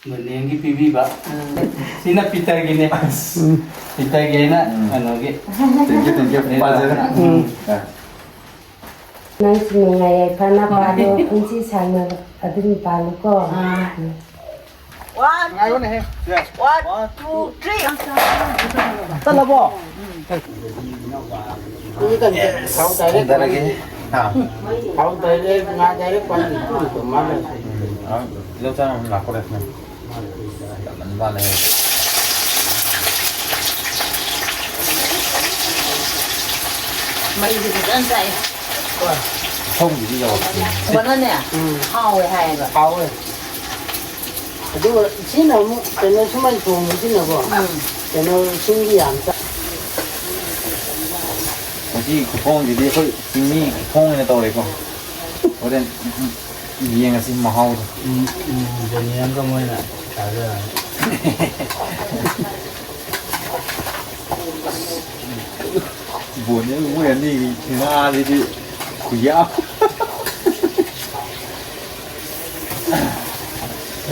Menenggi pibi ba. Sina Peter gini. Peter gini na ano gi. Thank you. Pazer. Nang sinungay pana palo kunci sana adun palo ko. One, Ngayon eh. one, two, three. Tala bo. Sebentar lagi. Kau tadi ngajari pagi itu mana? Lâu sau là có đẹp này. Mình vào này. Mấy gì cũng vậy. Không gì đâu. Bọn nó nè. Hao rồi hay rồi. Kau eh. Aduh, sini mu, kena cuma tuang sini bo. Kena sini yang tak. Jadi không gì đi thôi, chính không này tao đấy không. Ở đây riêng là xin màu. Jadi yang kamu nak ada. Buồn những nguyên đi nga đi đi quỷ áo.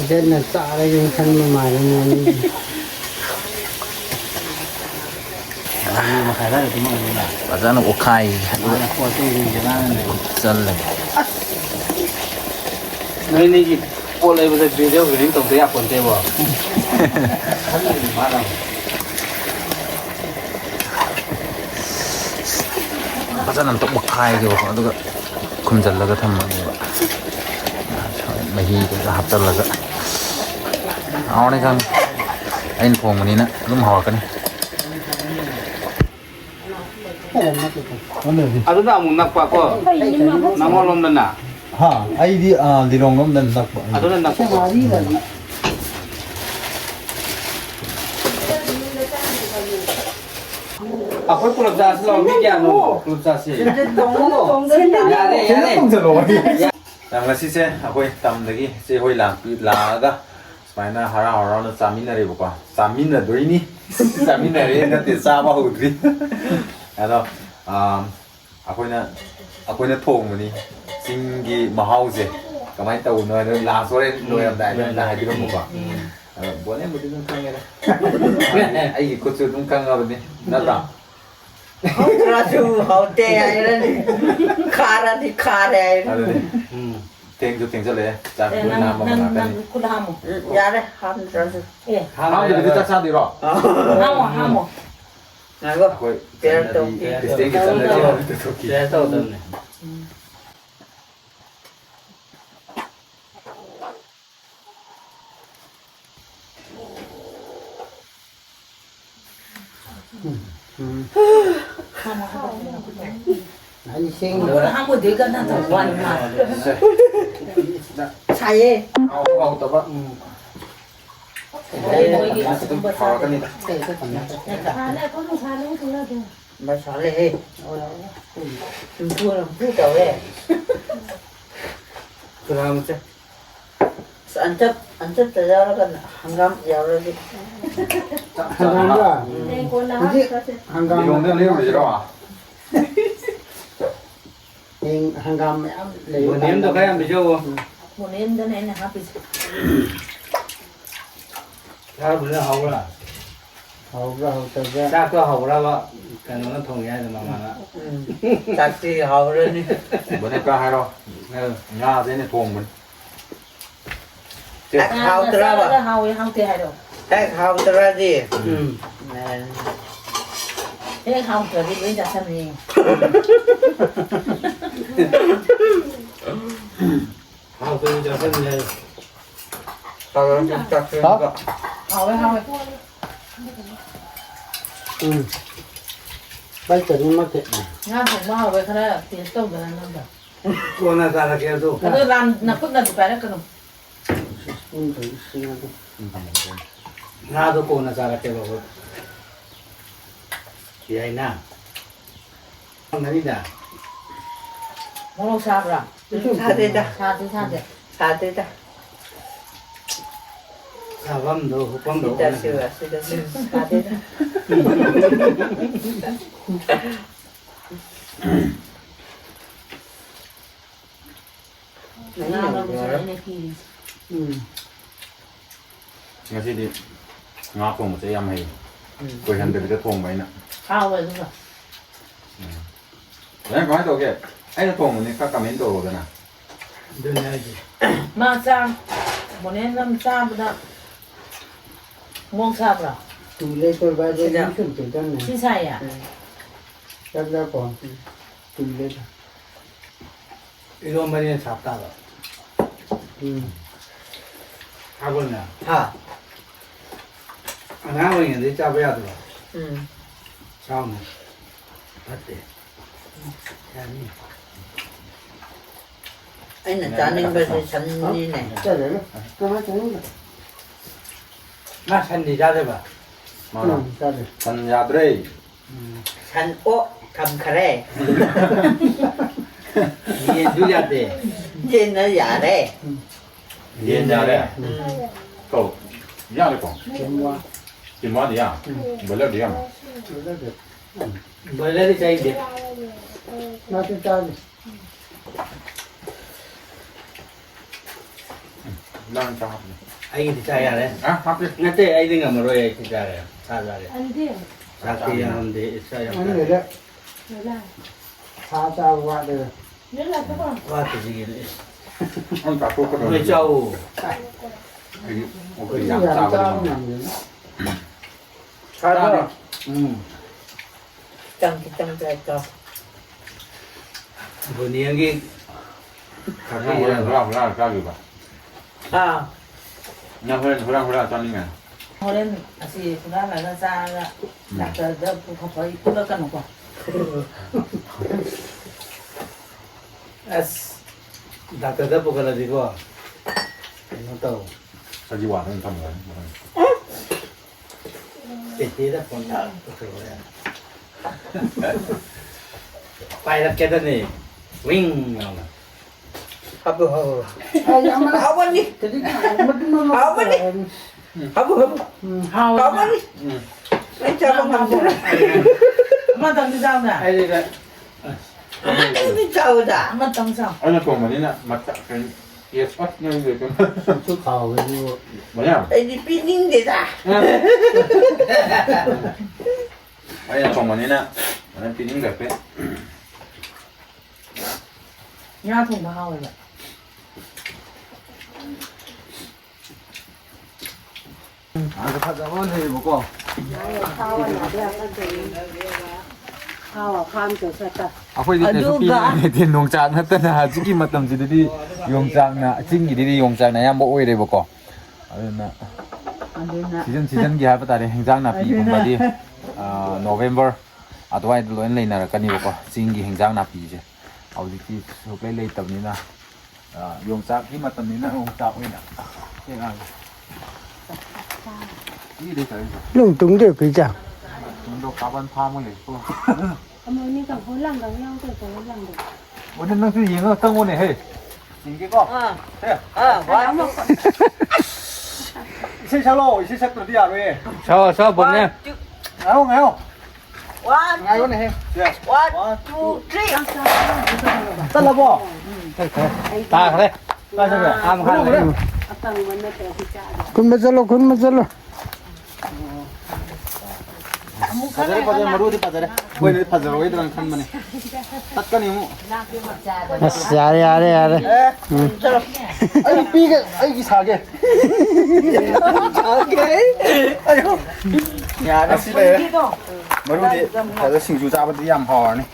Jadi nak tak ada yang kan memang ni. Ini makanan itu mana? Và ra nó có khai Mana kuat ini jalan ni. chân này. Nơi này gì? Boleh boleh video gini tu dia pun tebo. Kan ni mana? Và ra làm tốc bậc khai rồi họ tôi không dần là cái thầm này. Mày hi cái hấp chân là cái. Áo này không? Anh phòng cái này nè, lúc hỏi cái này. Aduh tak mau nak apa? Nama lom dan nak. Ha, ai đi đi rong lắm nên đặc biệt. Aduh nak apa? Aku pun dah selong ni dia no, pun dah sih. Ya deh, ya deh. Không rồi. Làm là xí xe, à quên tầm đấy cái xe hơi làm là đó. Phải là hara nó xả min này bộ qua, xả min là đuôi ní, xả min này nó tiền xa bao hụt đi. Đó, à quên là thùng mà đi, xin cái màu gì, cái máy tàu nó là số đấy, nó làm đại nó là hai cái bộ qua. Bố em một đứa cũng căng nghe đấy. Ai cái cốt cũng căng rồi đi, nó đó. Rasu hậu tè này. Khá ra thì khá đấy. Tiếng cho lấy, cha cứ nam mà làm cái này. Cứ ham một. Dạ đấy, ham rasu. Ham thì cứ chắc sao đi rồi. Ham một. Này cơ. Tiếng cái chân này chứ. Saya tahu tu ni. Anh sinh Nó ham một tí cân thằng quan mà. Sai ấy. Ông tập á. Đây mỗi cái cũng bớt Khó cái này. Mà xóa lệ. Đừng thua làm phút đầu đấy. kurang macam. Ancap terjauh lah kan hanggam jauh lagi. Hanggam lah. Jadi Đi hanggam. rong nó liêu gì đó à? Yang hanggam ni. Bukan tu kaya ambil jauh. Một nên cho nên là happy.ถ้าเรื่องเขาล่ะเขาเราจะถ้าก็เขาแล้วว่าการนั้นทงย้ายจะมาละ Chắc thì hầu lên đi. Bữa nay ca hai đâu. Nga thế này thuồng mình. Hầu ra ba. Hầu thì hay đâu. Hầu ra đi. Thế hầu thì đi với cha gì. Hầu tôi cho thân này. Hầu chắc thì có. Hầu. Bây giờ nhưng mà thiệt này. Nga cũng bao về cái này tiền tông cái này năm rồi. Cô nào ra là kia tu. Cái tôi làm là phức là phải đấy cơ không. Không thấy sinh ra tu. Na tu cô nào ra là kia bảo. Thì ai na. Không thấy đã. Không sao rồi. Xa đi ta. Xa đi ta. Salam do, hukam do. Sida sida. Xa đi ta. Nga nó sẽ này kia. ngasi di ngọc thùng một trái em hay tôi hẳn được cái thùng vậy nè Khao rồi đúng rồi. đấy có hai đồ kia ấy là thùng này các comment đồ rồi nè Đừng nói gì. Mà sao? Bọn em làm sao bây giờ? Muông sao rồi? Tụi lấy tôi vào đây những chuyện chỉ cho này. Xin sai à? Chắc ra còn tụi lấy. 이런 말이 잡다가 하고는 Hả? 안 하고는 내 잡아야 돼. Ừ. 처음에 어때? 아니 Anh là cha nên bây giờ sẵn như này. Chắc đấy. Tôi nói thế này. 나 산디 잡아봐. mà là Chắc đấy. phần nhà đây Sẵn ố, cầm khả rè. 이게 누가 돼? Trên nó giả rè. điên nhà đây cậu nhà đây còn Kiếm qua. tìm món gì à bữa lâu đi à Tôi đã được. 원래는 자인데 Nói cho cha đi. đang cho 아이기 자야 돼. à hấp đi 나때 아이디가 뭐로야 진짜래. 사자래. Ăn đi. 사티야는데 Nói 있어요. người đấy. Rồi là. Tha cha qua đây. Nhớ là các bạn. 와 되게. ăn cả cô có đồ 왜 짜오? một Cái cái gì giảm làm sao cha vậy làm gì đó. Tha cha. Trong trái cho. 뭐니 여기 Hãy 가게 subscribe cho kênh Ghiền Mì Gõ để không bỏ À. lỡ những video hấp dẫn Hồi lên, thì chúng ta là ra là đặt ra không phải tôi đã cần không? 아스 나가다 보거나 되고 또 sao đi qua thăm người 때때다 본다 또 그거야 빨리 깨더니 윙 나오나 Hấp hấp. Ai dám mà. Hấp anh đi. Cái gì mất nó. Hấp anh đi. Hấp hấp. Hấp anh đi. Anh cho con làm gì? Mà tầng đi sao nè? 아이디가 Anh đi sao đã? Mà tầng sao? anh là cùng mà đi nè mặt cái yes bắt như vậy cơ Chút khẩu cái gì. mà nhá Anh đi pinning để ra. anh là cùng mà đi nè anh đi những cái đấy Nhà thùng bao rồi vậy? 아 가자 오늘 먹고 Khao là đeo con gì. Khao là kham kiểu sao ta. ꯑꯩꯈꯣꯏꯗꯤ ꯀꯩꯁꯨ ꯄꯤꯅꯤꯡꯉꯥꯏ ꯌꯣꯡꯆꯥꯛ ꯅꯠꯇꯅ ꯍꯧꯖꯤꯛꯀꯤ ꯃꯇꯝꯁꯤꯗꯗꯤ ꯌꯣꯡꯆꯥꯛꯅ ꯆꯤꯡꯒꯤꯗꯤ ꯌꯣꯡꯆꯥꯛꯅ ꯑꯌꯥꯝꯕ ꯑꯣꯏꯔꯦꯕꯀꯣ ꯑꯗꯨꯅ ꯁꯤꯖꯟꯒꯤ ꯍꯥꯏꯕ ꯇꯥꯔꯦ ꯍꯦꯟꯖꯥꯡ ꯅꯥꯄꯤꯒꯨꯝꯕꯗꯤ ꯅꯣꯕꯦꯝꯕꯔ ꯑꯗꯨꯋꯥꯏꯗ ꯂꯣꯏꯅ ꯂꯩꯅꯔꯛꯀꯅꯤꯕꯀꯣ ꯆꯤꯡꯒꯤ ꯍꯦꯟꯖꯥꯡ ꯅꯥꯄꯤꯁꯦ ꯍꯧꯖꯤꯛꯇꯤ ꯁꯨꯛꯂꯩ ꯂꯩꯇꯕꯅꯤꯅ ꯌꯣꯡꯆꯥꯛꯀꯤ ꯃꯇꯝꯅꯤꯅ ꯌꯣꯡꯆꯥꯛ ꯑꯣꯏꯅ ꯍꯦꯛꯑꯒ Lung tung được cái chẳng. chúng tôi cá văn pha mới lấy cô Mà như cả hối lòng đồng nhau rồi hối lòng được. 오늘 너 지금 이거 어떤 거네 해 이게 거 Quá. 실샬로 실샬도 어디야 왜 저 뭐네 나오 나오 Quá. ngay con này he One, two, three. tất là bỏ 다 그래 가자 그래 아무 하나 그래 Ở tầng bên đây thì cha được. Kun mazalo kun mazalo. 바자래 바자래 마루디 바자래 왜 바자래 왜 들어간 칸 만에 닦아니 뭐 Yare yare yare. 아이 삐게 아이 사게 아이고 야 나 집에 마루디 바자 싱주 잡아도 얌 허네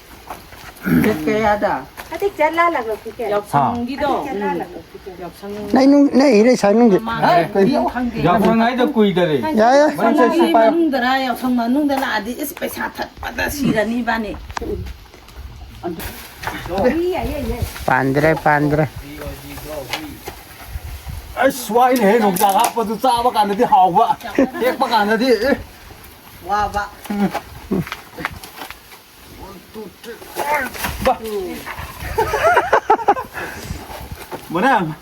Cái đó. À thích chết la là được cái kiểu. Xong đi đâu? Chết la là được cái kiểu. Này nung này đây sáng nung gì. 야구는 아이도 꾸이더래 Dạ dạ. 먼저 씨빠요 nungdara xong nungdara adi is paisa thật pada sirani bani. Pandre pandre. 아이 스와인 해 농장 아빠도 짜봐 가는데 하와 핵박 가는데 Wow ba. 뭐냐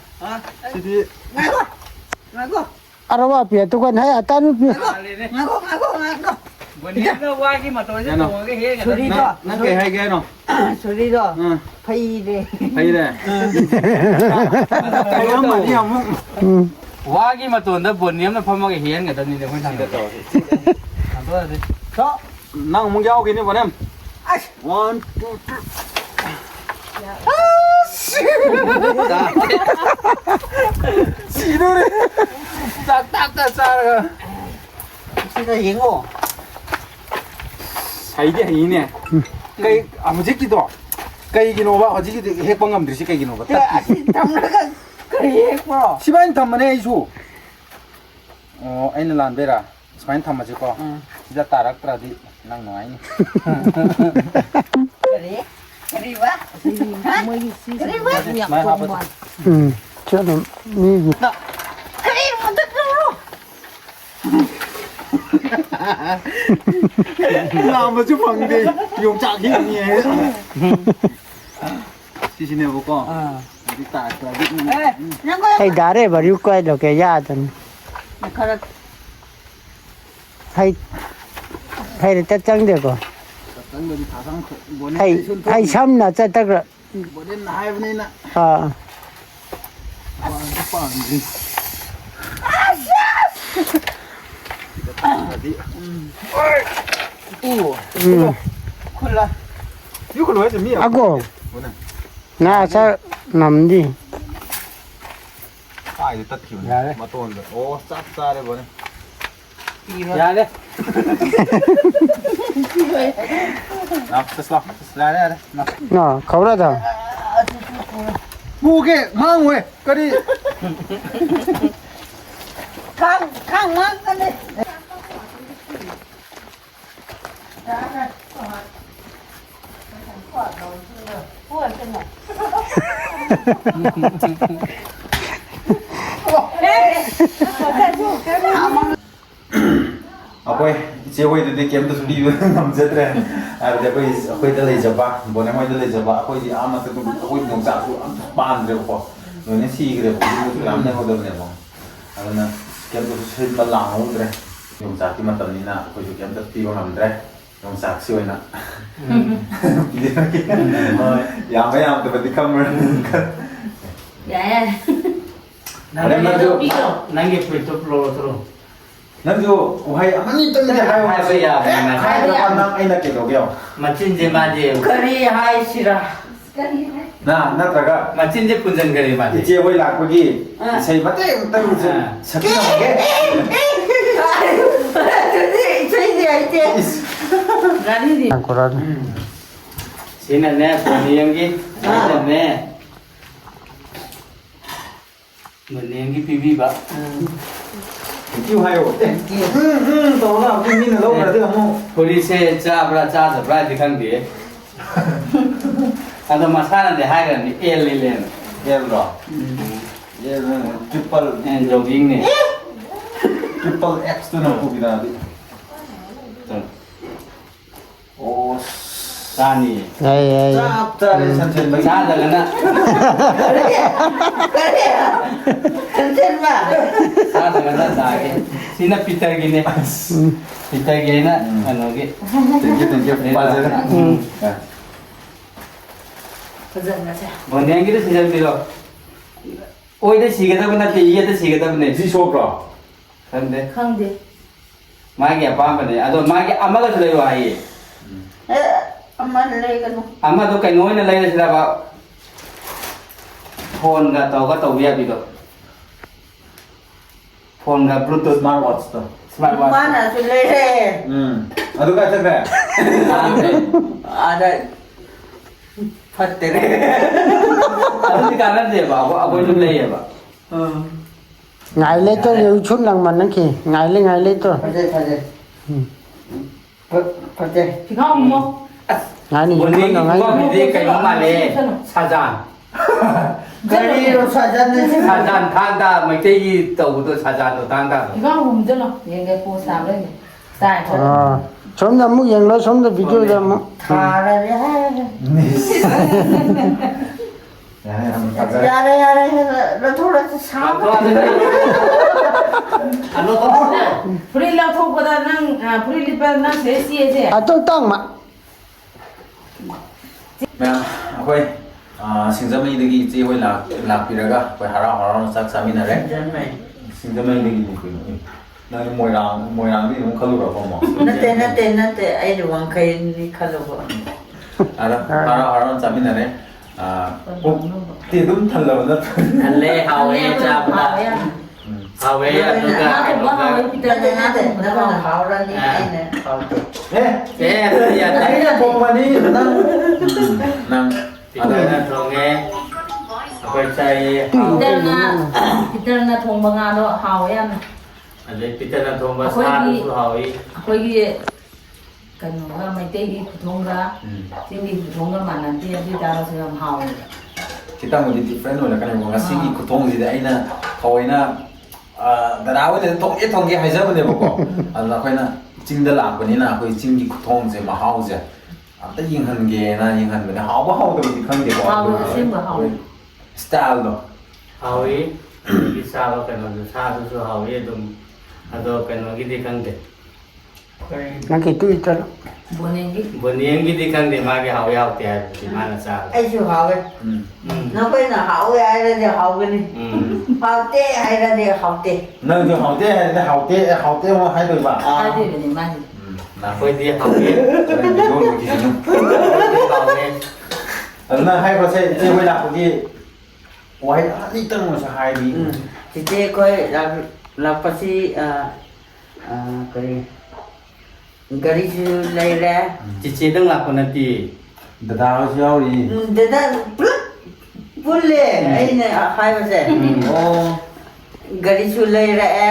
시디 Ngago. Arawa pia tu kan hai atan pia. Ngago. 원래는 와기 맞도 이제 또 이게 해 Suri đó. nó kể hay ghê nó Suri đó. ừ Phay đi. hay đấy hay lắm mà đi không 와기 맛돈다 본님나 펌하게 희한 거다 니네 혼 상대 또 안도라지 자, 나 몽게 하고 있니 보냄. 원, 투, 쓰리. 시도래. 딱딱딱 싸라. 진짜 이거. 사이게 이네. cây 아무지 기도. cây 기노바 어지 기 핵방감 들시 cây 기노바. 아시 담라가 그래 뭐. 시바인 탐만에 이수. anh làm đây là xoay thầm mà chứ có ra ta đắc ra đi năng nói nhỉ 그래? 그래 봐. 그래 봐. mai học rồi cho nó như 그래 못 들어. làm mà chứ bằng đi dùng chạc hiện nhỉ xin nêu cô đi tải ra đi 에, 난 hay đá đấy bà riu quay được cái da tần 거야. hay là chắc chắn được rồi hay xăm là chắc chắc rồi bữa đến hai bên này nè à 콜라 이거 왜 재미야 아고 나 sao nằm đi ai thì tất kiểu này mà tuần rồi ô sát ra đây bữa này dạ đấy nào ra đây nào nó khẩu ra thôi mua cái mang về cái đi 강 망가네. Apoy, chị quay từ kiếm từ đi nằm rất rồi. Bây giờ quay từ lấy jaba, bữa nay quay từ lấy jaba, quay đi ăn mà từ quay nông sản của ban rồi có, rồi nên xì cái rồi làm nên có được này không? Nên kiếm từ xin mà làm không rồi, nông sản thì mà tầm này nè, quay từ kiếm từ tiêu làm rồi, nông sản siêu nè. Làm mấy làm từ bên đi không rồi. 야. nangi pito pro tro nanjo wahai amani tangde hayo Hayo ya, hayo panang ay nakilogyo machin je maje 그리 하이시라. na natraga machin je punjan gari maje iche hoi lakpagi sei mate tang sakina mage 저기 저기 할때 나리리. Akurat. sina ne poniyangi ne moniyangi pibi ba kêu hayo tao na cái min lâu rồi đấy không police cha bra cha da bra di khang de ado masana de hai ran ni el len em rồi em triple en jogging ne triple x tu na ko bina di oh sani Đây đây. chap cha le san chen bai cha da na 괜찮아. cha da na da ke sina pitar gi ne pitar gi na ano gi thank you pa je 고생하자. moniyangi de sijal pilo oi de sigada bana te ye de sigada bane ji so bro sande 강대. magi apa bane ado magi amaga thulai wa ai 에, 엄마를 내가노. ama do kai noi na lai na sira ba phone ga to ya bi do phone ga bluetooth smart watch to smart watch 엄마나 줄래. adu ka chakra 아나 fattere. ado di kanan de ba abo ni lai ya ba Ngài lấy tôi nhiều chút lần mà nó kì ngài lấy tôi 가재. 가재. 비가 뭐 ngài này moniyangi chút lần ko ngài mi de kai ma le sajan 거리로 사자는 사잔 탄다 맥대기 떠고도 사잔도 탄다 비가 오면잖아 얘가 보쌈을 쌀 à sống ra mức dân nó sống ra bị chơi ra mà 가라리 ya 야래 너 돌아서 사. ano to 브릴라 톡보다 난 브릴리빠 난 제시에제 à tôi tăng mà mẹ quay ꯁꯤꯡꯖꯃꯩꯗꯒꯤ ꯏꯆꯦ ꯍꯣꯏ ꯂꯥꯛꯄꯤꯔꯒ ꯑꯩꯈꯣꯏ ꯍꯔꯥꯎ ꯍꯔꯥꯎꯅ ꯆꯥꯛ ꯆꯥꯃꯤꯟꯅꯔꯦ ꯁꯤꯡꯖꯃꯩꯗꯒꯤꯗꯤ ꯀꯩꯅꯣ ꯅꯪ ꯃꯣꯏꯔꯥꯡꯗꯒꯤ ꯑꯗꯨꯝ ꯈꯜꯂꯨꯔꯕꯣ ꯑꯃꯨꯛ नते आई वांखैनी खलबो ꯑꯗ ꯍꯔꯥꯎ ꯍꯔꯥꯎꯅ ꯆꯥꯃꯤꯟꯅꯔꯦ ꯄꯨꯛꯇꯤ ꯑꯗꯨꯝ ꯊꯜꯂꯕ ꯅꯠꯇ꯭ꯔꯣ ꯊꯜꯂꯦ ꯍꯥꯎꯋꯦ ꯆꯥꯕꯗ ꯍꯥꯎꯋꯦ ꯑꯗꯨꯒ नते नबन हावरानी आइने हावते ꯌꯥꯗꯦ ꯑꯩꯅ ꯊꯣꯡꯕꯅꯤ ꯅꯪ ꯄꯤꯇꯔꯅ ꯊꯣꯡꯉꯦ ꯑꯩꯈꯣꯏ ꯆꯥꯏꯌꯦ ꯄꯤꯇꯔꯅ ꯊꯣꯡꯕ ꯉꯥꯗꯣ ꯍꯥꯎꯋꯦ ꯌꯥꯝꯅ ꯑꯗꯩ ꯄꯤꯇꯔꯅ ꯊꯣꯡꯕ ꯁꯥꯗꯨꯁꯨ ꯍꯥꯎꯋꯤ ꯑꯩꯈꯣꯏꯒꯤ ꯀꯩꯅꯣꯒ ꯃꯩꯇꯩꯒꯤ ꯈꯨꯊꯣꯡꯒ ꯆꯤꯡꯒꯤ ꯈꯨꯊꯣꯡꯒ ꯃꯥꯟꯅꯗꯦ ꯑꯗꯨ ꯑꯣꯏꯇꯥꯔꯁꯨ ꯌꯥꯝ ꯍꯥꯎꯋꯦꯕ ꯈꯤꯇꯪꯕꯨꯗꯤ ꯗꯤꯐ꯭ꯔꯦꯟ ꯑꯣꯏꯔꯛꯀꯅꯦꯕ ꯉꯁꯤꯒꯤ ꯈꯨꯊꯣꯡꯁꯤꯗꯤ ꯑꯩꯅ ꯊꯑꯣꯏꯅ ꯗꯗꯥ ꯍꯣꯏꯅ ꯊꯣꯡꯒꯦ ꯍꯥꯏꯖꯕꯅꯦꯕꯀꯣ ꯑꯗꯨꯅ ꯑꯩꯈꯣꯏꯅ ꯆꯤꯡꯗ ꯂꯥꯛꯄꯅꯤꯅ ꯑꯩꯈꯣই ꯆꯤꯡꯒꯤ ꯈꯨꯊꯣꯡꯁꯦ ꯃꯍꯥꯎꯁꯦ ꯑꯝꯇ ꯌꯦꯡꯍꯟꯒꯦꯅ ꯌꯦꯡꯍꯟꯕꯅꯦ ꯍꯥꯎꯕ ꯍꯥꯎꯗꯕꯗꯤ ꯈꯪꯗꯦꯀꯣ ꯑꯁꯦꯡꯕ ꯍꯥꯎꯋꯦ ꯁ꯭ꯇꯥꯏꯜꯗꯣ ꯍꯥꯎꯋꯤ ꯑꯗꯒꯤ ꯆꯥꯕ ꯀꯩꯅꯣꯗꯨ ꯁꯥꯗꯨꯁꯨ ꯍꯥꯎꯋꯤ ꯑꯗꯨꯝ ꯑꯗꯣ ꯀꯩꯅꯣꯒꯤꯗꯤ ꯈꯪꯗꯦ Nanti tu itu. ꯕꯣꯅꯦꯡꯒꯤ ꯕꯣꯅꯤꯌꯝꯒꯤꯗꯤ ꯈꯪꯗꯦ ꯃꯥꯒꯤ ꯍꯥꯎꯋꯤ ꯍꯥꯎꯇꯦ ꯍꯥꯏꯕꯗꯤ ꯃꯥꯅ ꯆꯥꯕ ꯑꯩꯁꯨ ꯍꯥꯎꯋꯦ ꯅꯈꯣꯏꯅ ꯍꯥꯎꯋꯦ ꯍꯥꯏꯔꯗꯤ ꯍꯥꯎꯒꯅꯤ ꯍꯥꯎꯇꯦ ꯍꯥꯏꯔꯗꯤ ꯍꯥꯎꯇꯦ ꯅꯪꯁꯨ ꯍꯥꯎꯇꯦ ꯍꯥꯏꯔꯗꯤ ꯍꯥꯎꯇꯦ ꯑꯃꯨꯛ ꯍꯥꯏꯗꯣꯏꯕ ꯍꯥꯏꯗꯣꯏꯕꯅꯤ ꯃꯥꯒꯤ ꯑꯩꯈꯣꯏꯗꯤ ꯍꯥꯎꯋꯤ ꯍꯥꯎꯋꯦ ꯑꯗꯨꯅ ꯍꯥꯏꯕꯁꯦ ꯏꯆꯦ ꯍꯣꯏ ꯂꯥꯛꯄꯒꯤ ꯋꯥꯍꯩ ꯑꯅꯤꯇꯪ ꯑꯣꯏꯔꯁꯨ ꯍꯥꯏꯕꯤ ꯆꯤꯆꯦ ꯑꯩꯈꯣꯏ ꯂꯥꯛꯄꯁꯤ ꯀꯔꯤ ꯒꯥꯔꯤꯁꯨ ꯂꯩꯔꯦ ꯆꯤꯆꯦꯗꯪ ꯂꯥꯛꯄ ꯅꯠꯇꯦ ꯗꯗꯥ ꯍꯣꯏꯁꯨ ꯌꯥꯎꯔꯤ ꯗꯗꯥ ꯄꯨꯂꯞ ꯄꯨꯜꯂꯦ ꯑꯩꯅ ꯍꯥꯏꯕꯁꯦ ꯑꯣ ꯒꯥꯔꯤꯁꯨ ꯂꯩꯔꯛꯑꯦ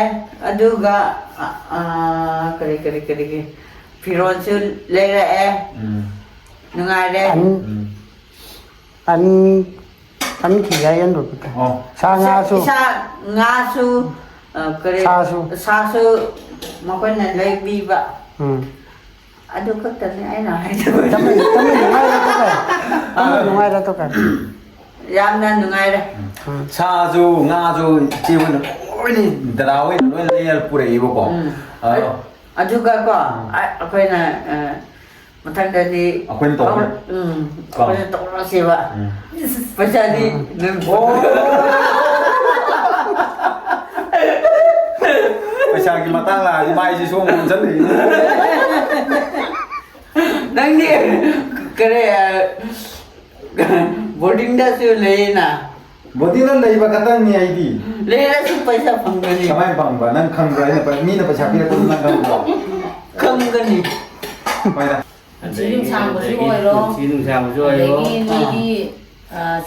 ꯑꯗꯨꯒ ꯀꯔꯤ ꯐꯤꯔꯣꯜꯁꯨ ꯂꯩꯔꯛꯑꯦ ꯅꯨꯡꯉꯥꯏꯔꯦ Kami tiga yang dulu. ꯑꯣ Sangat ꯉꯥꯁꯨ ꯀꯔꯤ ꯁꯥꯁꯨ ꯃꯈꯣꯏꯅ ꯂꯩꯕꯤꯕ ꯑꯗꯨ ꯈꯛꯇꯅꯤ ꯑꯩꯅ ꯍꯥꯏꯖꯕ nungai tu kan. ꯌꯥꯝꯅ ꯅꯨꯡꯉꯥꯏꯔꯦ ꯁꯥꯁꯨ ꯉꯥꯁꯨ ꯏꯆꯦ ꯍꯣꯏꯅ ꯂꯣꯏꯅ ꯗꯗꯥ ꯍꯣꯏꯅ ꯂꯣꯏꯅ ꯂꯩꯔ ꯄꯨꯔꯛꯏꯕꯀꯣ ꯑꯗꯨꯒ ꯀꯣ ꯑꯩꯈꯣꯏꯅ ꯃꯊꯪꯗꯗꯤ ꯑꯩꯈꯣꯏꯅ ꯇꯧꯕ ꯑꯩꯈꯣꯏꯅ ꯇꯧꯔꯁꯦꯕ ꯄꯩꯁꯥꯗꯤ ꯅꯪ ꯄꯩꯁꯥꯒꯤ ꯃꯇꯥꯡ ꯂꯥꯛꯑꯗꯤ ꯃꯥꯏꯁꯤ ꯁꯣꯝ ꯑꯣꯟꯁꯤꯜꯂꯤ ꯅꯪꯗꯤ ꯀꯔꯤ ꯕꯣꯔꯗꯤꯡꯗꯁꯨ ꯂꯩꯌꯦꯅ ꯕꯣꯗꯤꯅ ꯂꯩꯕ ꯈꯛꯇꯪꯅꯤ ꯑꯩꯗꯤ ꯂꯩꯔꯁꯨ ꯄꯩꯁꯥ ꯐꯪꯒꯅꯤ ꯀꯃꯥꯏꯅ ꯐꯪꯕ ꯅꯪ ꯈꯪꯕ꯭ꯔꯥ ꯃꯤꯅ ꯄꯩꯁꯥ ꯄꯤꯔꯛꯄꯗꯨ ꯅꯪ ꯈꯪꯕ꯭ꯔꯣ ꯈꯪꯒꯅꯤ ꯍꯣꯏꯗ ꯄꯨꯟꯁꯤ ꯅꯨꯡꯁꯥꯡꯕꯁꯨ ꯑꯣꯏꯔꯣ ꯄꯨꯟꯁꯤ ꯅꯨꯡꯁꯥꯡꯕꯁꯨ ꯑꯣꯏꯔꯣ ꯑꯗꯒꯤ ꯅꯣꯏꯒꯤ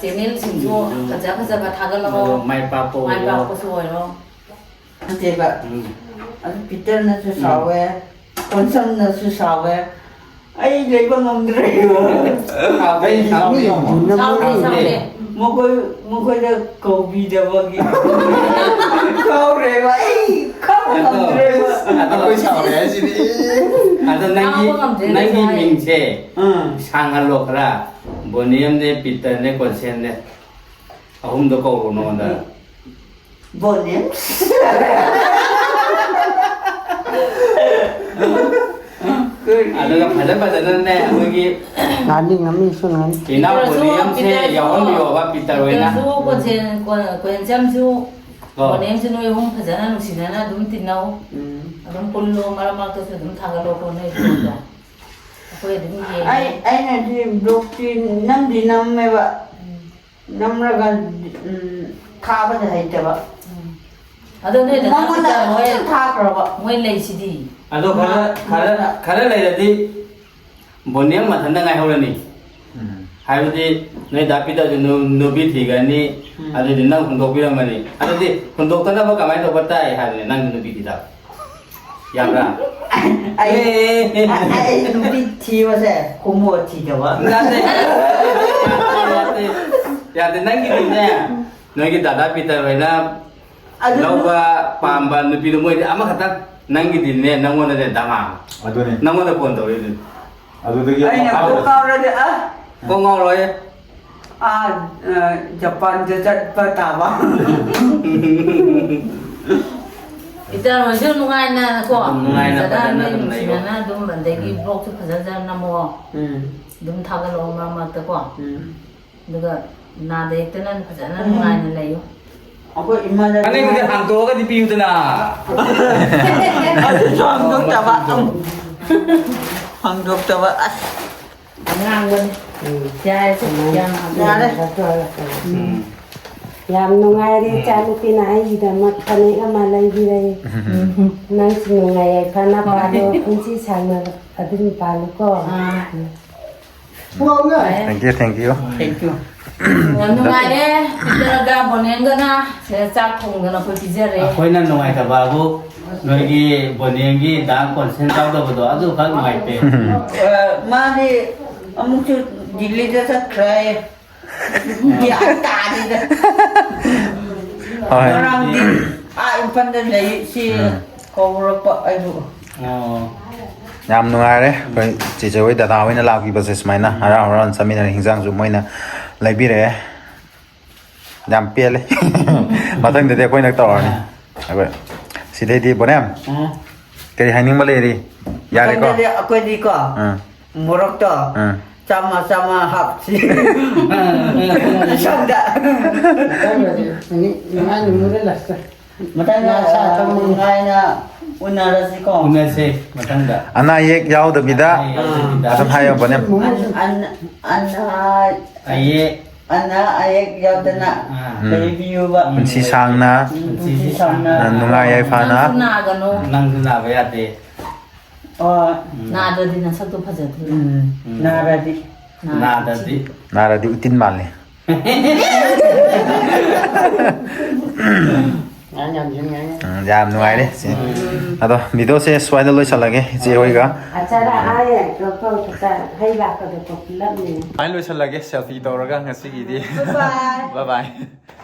ꯆꯦꯅꯦꯜꯁꯤꯡꯁꯨ ꯐꯖ ꯐꯖꯕ ꯊꯥꯒꯠꯂꯛꯑꯣ ꯃꯥꯏ ꯄꯥꯛꯄ ꯃꯥꯏ ꯑꯣꯏꯔꯣ ꯄꯥꯛꯄꯁꯨ ꯑꯣꯏꯔꯣ ꯅꯠꯇꯦꯕ ꯑꯗꯨ ꯄꯤꯇꯔꯅꯁꯨ ꯁꯥꯎꯋꯦ ꯀꯣꯟꯁꯝꯅꯁꯨ ꯁꯥꯎꯋꯦ ꯑꯩ ꯂꯩꯕ ꯉꯝꯗ꯭ꯔꯦ ꯁꯥꯎꯗꯦ ꯃꯈꯣꯏꯗ ꯀꯧꯕꯤꯗꯕꯒꯤ ꯀꯧꯔꯦꯕ ꯑꯩ ꯉꯝꯗ꯭ꯔꯦꯕ ꯑꯩꯈꯣꯏ ꯁꯥꯎꯔꯦ ꯍꯥꯏꯁꯤꯗꯤ ꯑꯗꯣ ꯅꯪꯒꯤ ꯃꯤꯡꯁꯦ ꯁꯥꯡꯍꯜꯂꯣ ꯈꯔ ꯕꯣꯅꯤꯌꯝꯅꯦ ꯄꯤꯇꯔꯅꯦ ꯀꯣꯟꯁꯦꯟꯅꯦ ꯑꯍꯨꯝꯗꯣ ꯀꯧꯔꯣ ꯅꯉꯣꯟꯗ ꯕꯣꯅꯦꯝ ꯑꯗꯨꯒ ꯐꯖꯅꯅꯦ ꯑꯩꯈꯣꯏꯒꯤ Ngani ngami su ngani. ꯏꯅꯥꯎ ꯕꯣꯅꯤꯌꯝꯁꯦ ꯌꯥꯎꯍꯟꯕꯤꯌꯣꯕ ꯄꯤꯇꯔ ꯑꯣꯏꯅ ꯀꯣꯟꯁꯦꯝꯁꯨ ꯕꯣꯅꯦꯝꯁꯨ ꯅꯣꯏ ꯑꯍꯨꯝ ꯐꯖꯅ ꯅꯨꯡꯁꯤꯅꯅ ꯑꯗꯨꯝ ꯇꯤꯟꯅꯧ ꯑꯗꯨꯝ ꯄꯨꯜꯂꯣ ꯃꯔꯛ ꯃꯔꯛꯇꯁꯨ ꯑꯗꯨꯝ ꯊꯥꯒꯠꯂꯣ ꯈꯣꯠꯅꯩ ꯑꯩꯈꯣꯏ ꯑꯗꯨꯝ ꯌꯦꯡꯉꯦ ꯑꯩꯅꯗꯤ ꯕ꯭ꯂꯣꯛꯇꯤ ꯅꯝꯗꯤ ꯅꯝꯃꯦꯕ ꯅꯝꯔꯒ ꯊꯥꯕꯗ ꯍꯩꯇꯕ ꯑꯗꯣ ꯅꯣꯏꯗ ꯃꯉꯣꯟꯗ ꯊꯥꯈ꯭ꯔꯕ ꯑꯗꯣ ꯈꯔ ꯂꯩꯔꯗꯤ ꯕꯣꯅꯤꯌꯝ ꯃꯊꯟꯇ ꯉꯥꯏꯍꯧꯔꯅꯤ ꯍꯥꯏꯕꯗꯤ ꯅꯣꯏ ꯗꯥꯄꯤꯗꯁꯨ ꯅꯨꯄꯤ ꯊꯤꯒꯅꯤ ꯑꯗꯨꯗꯤ ꯅꯪ ꯍꯨꯟꯗꯣꯛꯄꯤꯔꯝꯃꯅꯤ ꯑꯗꯨꯗꯤ ꯍꯨꯟꯗꯣꯛꯇꯅꯕ ꯀꯃꯥꯏꯅ ꯇꯧꯕ ꯇꯥꯏ ꯍꯥꯏꯕꯅꯤ ꯅꯪ ꯅꯨꯄꯤ ꯊꯤꯗ ꯌꯥꯕ꯭ꯔꯥ ꯑꯩ ꯅꯨꯄꯤ ꯊꯤꯕꯁꯦ ꯍꯣꯃꯣ ꯊꯤꯗꯕ ꯌꯥꯗꯦ ꯅꯪꯒꯤꯗꯤꯅꯦ ꯅꯣꯏꯒꯤ ꯗꯥꯗꯥ ꯄꯤꯇꯔ ꯍꯣꯏꯅ ꯂꯧꯕ ꯄꯥꯝꯕ ꯅꯨꯄꯤꯗꯣ ꯃꯣꯏꯗꯤ ꯑꯃꯈꯛꯇꯪ ꯅꯪꯒꯤꯗꯤꯅꯦ ꯅꯪꯉꯣꯟꯗꯅꯦ ꯗꯃꯥ ꯑꯗꯨꯅꯤ ꯅꯪꯉꯣꯟꯗ ꯐꯣꯟ ꯇꯧꯔꯤꯗꯨ ꯑꯗꯨꯗꯒꯤ ꯑꯩꯅ ꯀꯥꯎꯔꯗꯤ ꯀꯣꯡ ꯉꯥꯎꯔꯣꯏ ꯖꯄꯥꯟꯗ ꯆꯠꯄ ꯇꯥꯕ ꯄꯤꯇꯔ ꯍꯣꯏꯁꯨ ꯅꯨꯡꯉꯥꯏꯅ ꯀꯣ ꯅꯨꯡꯉꯥꯏꯅ ꯐꯖꯅ ꯐꯖꯅ ꯅꯣꯏ ꯑꯗꯨꯝ ꯂꯩꯌꯣ ꯅꯨꯡꯁꯤꯅꯅ ꯑꯗꯨꯝ ꯑꯗꯒꯤ ꯕ꯭ꯂꯣꯛꯁꯨ ꯐꯖꯅ ꯅꯝꯃꯣ ꯑꯗꯨꯝ ꯊꯥꯒꯠꯂꯛꯑꯣ ꯃꯔꯛ ꯃꯔꯛꯇ ꯀꯣ ꯑꯗꯨꯒ ꯅꯥꯗ ꯌꯦꯛꯇꯅ ꯐꯖꯅ ꯅꯨꯡꯉꯥꯏꯅ ꯂꯩꯌꯨ ꯑꯩꯈꯣꯏ ꯏꯃꯥꯟꯅꯕꯤ Ani mo ang tuwa ka di piyo na. ꯑꯗꯨꯁꯨ ꯍꯥꯡꯗꯣꯛꯇꯕ ꯍꯥꯡꯗꯣꯛꯇꯕ ꯑꯁ ꯑꯉꯥꯡꯕꯅꯤ ꯌꯥꯔꯦꯁꯦ ꯌꯥꯝ ꯌꯥꯔꯦ ꯌꯥꯝ ꯅꯨꯡꯉꯥꯏꯔꯦ ꯏꯆꯥꯅꯨꯄꯤꯅ ꯑꯩꯒꯤꯗꯃꯛ ꯐꯅꯦꯛ ꯑꯃ ꯂꯩꯕꯤꯔꯦ ꯅꯪꯁꯨ ꯅꯨꯡꯉꯥꯏ ꯌꯥꯏꯐꯅ ꯄꯥꯜꯂꯣ ꯄꯨꯟꯁꯤ ꯁꯥꯡꯅ ꯑꯗꯨꯝ ꯄꯥꯜꯂꯨꯀꯣ Thank you, thank you. Thank you. ꯌꯥꯝ ꯅꯨꯡꯉꯥꯏꯔꯦ ꯄꯤꯇꯔꯒ ꯕꯣꯅꯦꯡꯒꯅ ꯁꯤꯗ ꯆꯥꯛ ꯊꯣꯡꯗꯅ ꯑꯩꯈꯣꯏ ꯄꯤꯖꯔꯦ Ako'y na nungaitabago. Noigi bonyengi dang konsen tawdabado adu khak nungaite. ꯃꯥꯗꯤ ꯑꯃꯨꯛꯁꯨ ꯗꯤꯜꯂꯤꯗ ꯆꯠꯈ꯭ꯔꯦ ꯒ꯭ꯌꯥꯟ ꯇꯥꯗꯦꯗ Hi. ꯉꯔꯥꯡꯗꯤ ꯏꯝꯐꯥꯜꯗ ꯂꯩ ꯁꯤ ꯀꯧꯔꯛꯄ ꯑꯩꯕꯨ Oh. Yam nuare, Chicha with that I win a lucky business miner around some in Hingzang Moina Libire Yam Pele. But then they're going to tower. See, they did Bonem. Can you hang him a lady? Yariko. ꯑꯩꯈꯣꯏꯗꯤꯀꯣ ꯃꯣꯔꯣꯛꯇꯣ ꯆꯥꯝꯃ ꯆꯥꯝꯃ ꯍꯥꯞꯁꯤ ꯁꯣꯝꯗ ꯃꯊꯪꯗ ꯅꯨꯡꯉꯥꯏꯅ ꯎꯅꯔꯁꯤꯀꯣ Unase matanda. Anna Yek Yao the Vida. Some higher Bonem. Aye. ꯑꯅꯥ ꯑꯌꯦꯛ ꯌꯥꯎꯗꯅ ꯂꯩꯕꯤꯌꯨꯕ Si Sangna, ꯄꯨꯟꯁꯤ ꯁꯥꯡꯅ Nungaya Fana. ꯅꯥꯒꯅꯣ Nang na ba yate. ꯅꯥꯗ꯭ꯔꯗꯤ ꯅꯁꯛꯇꯣ ꯐꯖꯗ꯭ꯔꯤ ꯅꯥꯔꯗꯤ Nada di. Nara di Utin Mali. Yam nuare. Ado, Mido says Swine Lois Alage, Zeoiga. ꯑꯆꯥꯔ ꯑꯥꯌꯦ ꯀꯣ ꯍꯩ ꯂꯥꯛꯄꯗ ꯄꯣꯛꯂꯝꯅꯤ I Lois Alage, selfie Doraga, Sigidi. Bye bye. Bye bye.